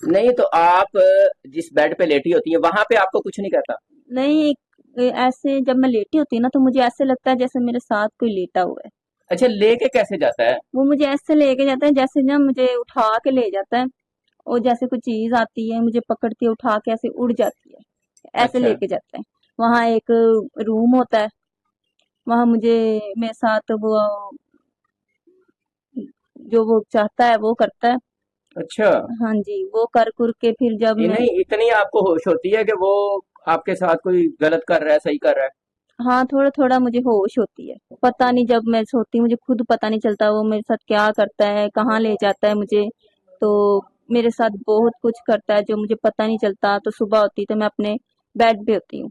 नहीं तो आप जिस बेड पे लेटी होती है वहां पे आपको कुछ नहीं कहता? नहीं, ऐसे जब मैं लेटी होती हूँ ना तो मुझे ऐसे लगता है जैसे मेरे साथ कोई लेटा हुआ है। अच्छा, लेके कैसे जाता है? वो मुझे ऐसे लेके जाता है जैसे ना मुझे उठा के ले जाता है। और जैसे कोई चीज आती है मुझे पकड़ती है उठा के ऐसे उड़ जाती है, ऐसे अच्छा। लेके जाता है। वहां एक रूम होता है, वहां मुझे मेरे साथ वो जो वो चाहता है वो करता है। अच्छा, हाँ जी, वो कर कुर के फिर जब ये मैं, नहीं इतनी आपको होश होती है कि वो आपके साथ कोई गलत कर रहा है, सही कर रहा है? हाँ थोड़ा थोड़ा मुझे होश होती है। पता नहीं जब मैं सोती हूँ मुझे खुद पता नहीं चलता वो मेरे साथ क्या करता है, कहाँ ले जाता है मुझे। तो मेरे साथ बहुत कुछ करता है जो मुझे पता नहीं चलता। तो सुबह होती तो मैं अपने बेड पे होती हूँ।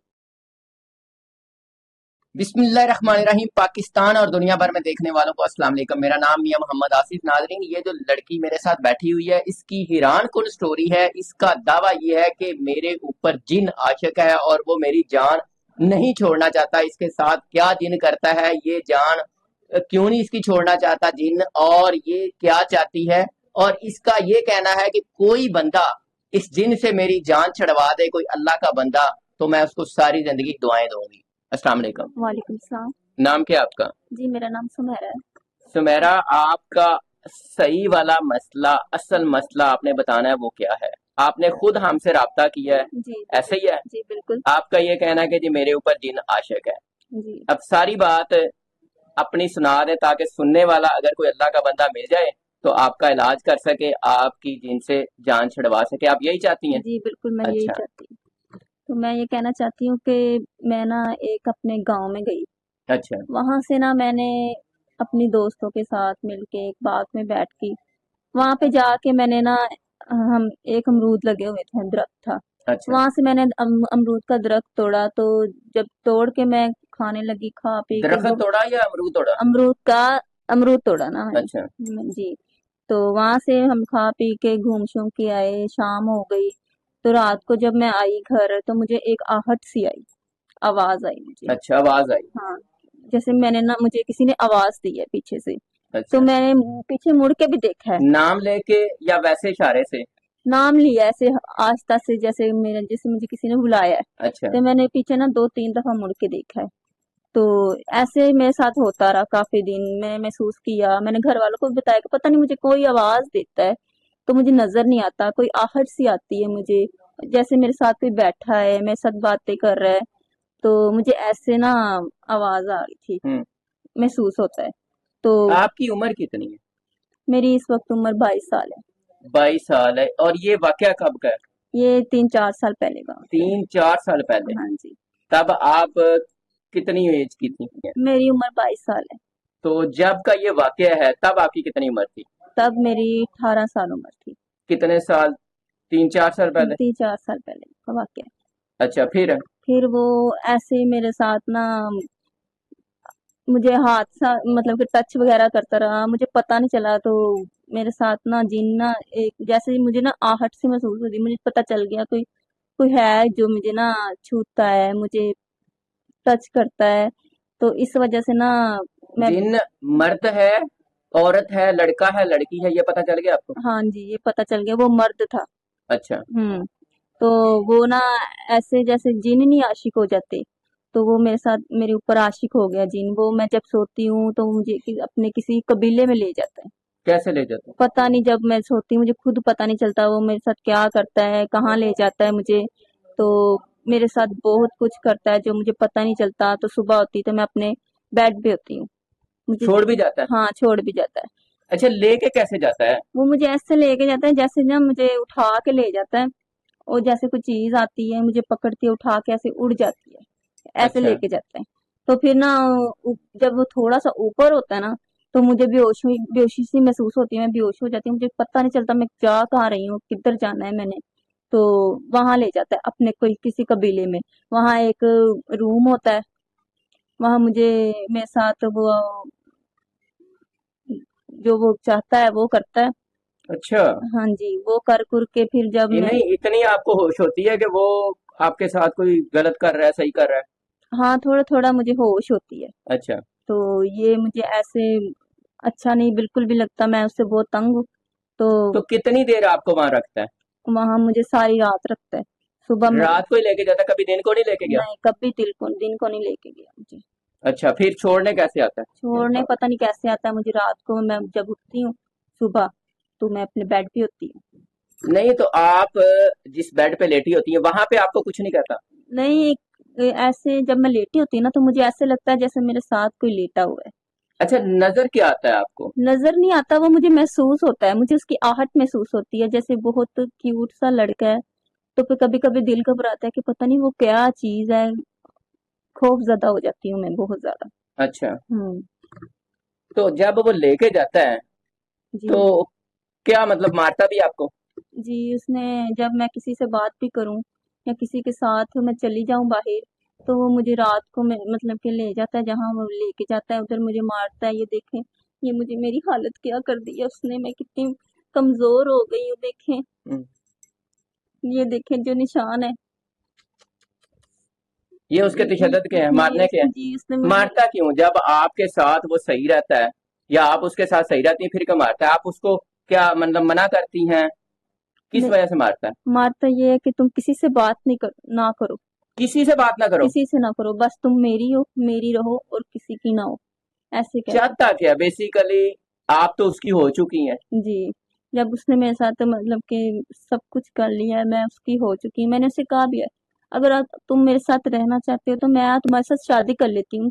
बिस्मिल्लाहिर्रहमानिर्रहीम। पाकिस्तान और दुनिया भर में देखने वालों को अस्सलाम वालेकुम। मेरा नाम मियां मोहम्मद आसिफ। नाजरीन, ये जो लड़की मेरे साथ बैठी हुई है इसकी हैरान कुन स्टोरी है। इसका दावा ये है कि मेरे ऊपर जिन आशिक है और वो मेरी जान नहीं छोड़ना चाहता। इसके साथ क्या जिन करता है ये जान, क्यों नहीं इसकी छोड़ना चाहता जिन, और ये क्या चाहती है। और इसका ये कहना है कि कोई बंदा इस जिन से मेरी जान छड़वा दे, कोई अल्लाह का बंदा, तो मैं उसको सारी जिंदगी दुआएं दूंगी। अस्सलाम वालेकुम। वालेकुम सलाम। नाम क्या है आपका? जी मेरा नाम सुमेरा है। सुमेरा, आपका सही वाला मसला, असल मसला आपने बताना है, वो क्या है? आपने खुद हमसे राब्ता किया है, जी ऐसे बिल्कुल। ही है? जी बिल्कुल। आपका ये कहना है कि जी मेरे ऊपर जिन आशिक है। जी अब सारी बात अपनी सुना दे ताकि सुनने वाला अगर कोई अल्लाह का बंदा मिल जाए तो आपका इलाज कर सके, आपकी जिन से जान छुड़वा सके। आप यही चाहती हैं? जी बिल्कुल, मैं यही अच्छा। चाहती हूँ। तो मैं ये कहना चाहती हूँ कि मैं ना एक अपने गांव में गई। अच्छा। वहां से ना मैंने अपनी दोस्तों के साथ मिलके एक बाग में बैठ की। वहां पे जाके मैंने ना, हम एक अमरूद लगे हुए थे, दरख्त था। अच्छा। वहां से मैंने अमरूद का दरख्त तोड़ा। तो जब तोड़ के मैं खाने लगी, खा पी के दरख्त वो तोड़ा या अमरूद तोड़ा? अमरूद का, अमरूद तोड़ा ना अच्छा। मैंने। जी। तो वहां से हम खा पी के घूम शूम के आए, शाम हो गई। तो रात को जब मैं आई घर तो मुझे एक आहट सी आई, आवाज आई मुझे। अच्छा, आवाज आई। हाँ, जैसे मैंने ना, मुझे किसी ने आवाज दी है पीछे से। तो अच्छा, मैंने पीछे मुड़ के भी देखा है। नाम लेके या वैसे इशारे से? नाम लिया ऐसे आस्ता से, जैसे मेरे, जैसे मुझे किसी ने बुलाया है। अच्छा। तो मैंने पीछे ना दो तीन दफा मुड़ के देखा है। तो ऐसे मेरे साथ होता रहा काफी दिन। मैंने महसूस किया, मैंने घर वालों को भी बताया कि पता नहीं मुझे कोई आवाज देता है। तो मुझे नजर नहीं आता, कोई आहट सी आती है मुझे, जैसे मेरे साथ कोई बैठा है मेरे साथ बातें कर रहा है। तो मुझे ऐसे ना आवाज आ रही थी, हम्म। महसूस होता है। तो आपकी उम्र कितनी है? मेरी इस वक्त उम्र 22 साल है। 22 साल है। और ये वाकया कब का है? ये 3-4 साल पहले का होता 3-4 साल पहले? है। हाँ जी। तब आप कितनी एज की थी? मेरी उम्र 22 साल है। तो जब का ये वाकया है तब आपकी कितनी उम्र थी? तब मेरी 18 साल उम्र थी। कितने साल? 3-4 साल पहले? 3-4 साल पहले का वाकया है। अच्छा, फिर? फिर वो ऐसे ही मेरे साथ ना, मुझे हाथ सा मतलब कि टच वगैरह करता रहा, मुझे पता नहीं चला। तो मेरे साथ ना जिन ना, एक जैसे ही मुझे ना आहट सी महसूस होती, मुझे पता चल गया कोई कोई है जो मुझे ना छूता है, मुझे टच करता है। तो इस वजह से ना मैं, जिन मर्द है, औरत है, लड़का है, लड़की है, ये पता चल गया आपको? हाँ जी ये पता चल गया वो मर्द था। अच्छा। हम्म। तो वो ना ऐसे जैसे जिन नहीं आशिक हो जाते, तो वो मेरे साथ, मेरे ऊपर आशिक हो गया जिन। वो मैं जब सोती हूँ तो मुझे अपने किसी कबीले में ले जाता है। कैसे ले जाते? पता नहीं जब मैं सोती हूँ मुझे खुद पता नहीं चलता वो मेरे साथ क्या करता है, कहाँ ले जाता है मुझे। तो मेरे साथ बहुत कुछ करता है जो मुझे पता नहीं चलता। तो सुबह होती तो मैं अपने बेड पे होती हूँ। मुझे, छोड़ भी जाता है? हाँ छोड़ भी जाता है। अच्छा, लेके कैसे जाता है? वो मुझे ऐसे लेके जाता है जैसे ना मुझे उठा के ले जाता है। और जैसे कोई चीज आती है मुझे पकड़ती है उठा के, ऐसे उड़ जाती है, ऐसे अच्छा। लेके जाते हैं। तो फिर ना जब वो थोड़ा सा ऊपर होता है ना, तो मुझे बेहोशी सी महसूस होती है, मैं बेहोश हो जाती हूँ, मुझे पता नहीं चलता मैं जा कहाँ रही हूँ, किधर जाना है मैंने। तो वहां ले जाता है अपने कोई किसी कबीले में। वहां एक रूम होता है, वहां मुझे, मेरे साथ वो जो वो चाहता है वो करता है। अच्छा, हाँ जी, वो कर कुर के फिर जब ये मैं, नहीं इतनी आपको होश होती है कि वो आपके साथ कोई गलत कर रहा है, सही कर रहा है? हाँ थोड़ा थोड़ा मुझे होश होती है। अच्छा। तो ये मुझे ऐसे अच्छा नहीं बिल्कुल भी लगता, मैं उससे बहुत तंग हूँ। तो तो कितनी देर आपको वहां रखता है? वहां मुझे सारी रात रखता है। सुबह मैं रात को ही लेके जाता, कभी दिन को नहीं लेके गया? नहीं, कभी दिन को नहीं लेके गया मुझे। अच्छा, फिर छोड़ने कैसे आता है? छोड़ने पता नहीं कैसे आता है मुझे। रात को मैं जब उठती हूँ सुबह, तो मैं अपने बेड पे होती हूँ। नहीं तो आप जिस बेड पे लेटी होती है वहां पे आपको कुछ नहीं कहता? नहीं, ऐसे जब मैं लेटी होती हूँ ना, तो मुझे ऐसे लगता है जैसे मेरे साथ कोई लेटा हुआ है। अच्छा, नजर क्या आता है आपको? नजर नहीं आता, वो मुझे महसूस होता है, मुझे उसकी आहट महसूस होती है, जैसे बहुत क्यूट सा लड़का है। तो फिर कभी कभी दिल घबराता है कि पता नहीं वो क्या चीज है। खौफ ज्यादा हो जाती हूँ मैं बहुत ज्यादा। अच्छा, हम्म। तो जब वो लेके जाता है जी। तो क्या मतलब मारता भी आपको? जी, उसने जब मैं किसी से बात भी करूं या किसी के साथ मैं चली जाऊं बाहर, तो वो मुझे रात को मैं मतलब कि ले जाता है, जहां वो लेके जाता है उधर मुझे मारता है। ये देखें, ये मुझे मेरी हालत क्या कर दी है उसने, मैं कितनी कमजोर हो गई हूँ देखें। हम्म, ये देखें जो निशान है। ये उसके तशद्दुद के हैं, ये मारने के हैं। उसने मुझे। मारता क्यों? जब आपके साथ वो सही रहता है या आप उसके साथ सही रहती हैं फिर क्यों मारता है? आप उसको क्या मतलब मना करती हैं? किस ने, वजह से मारता है? मारता ये है कि तुम किसी से बात नहीं कर, ना करो। किसी से बात ना करो? किसी से ना करो, बस तुम मेरी हो, मेरी रहो और किसी की ना हो, ऐसे कहता चाहता क्या बेसिकली? आप तो उसकी हो चुकी हैं। है। जी। जब उसने मेरे साथ मतलब कि सब कुछ कर लिया है, मैं उसकी हो चुकी, मैंने उसे कहा भी है, अगर तुम मेरे साथ रहना चाहते हो तो मैं तुम्हारे साथ शादी कर लेती हूँ।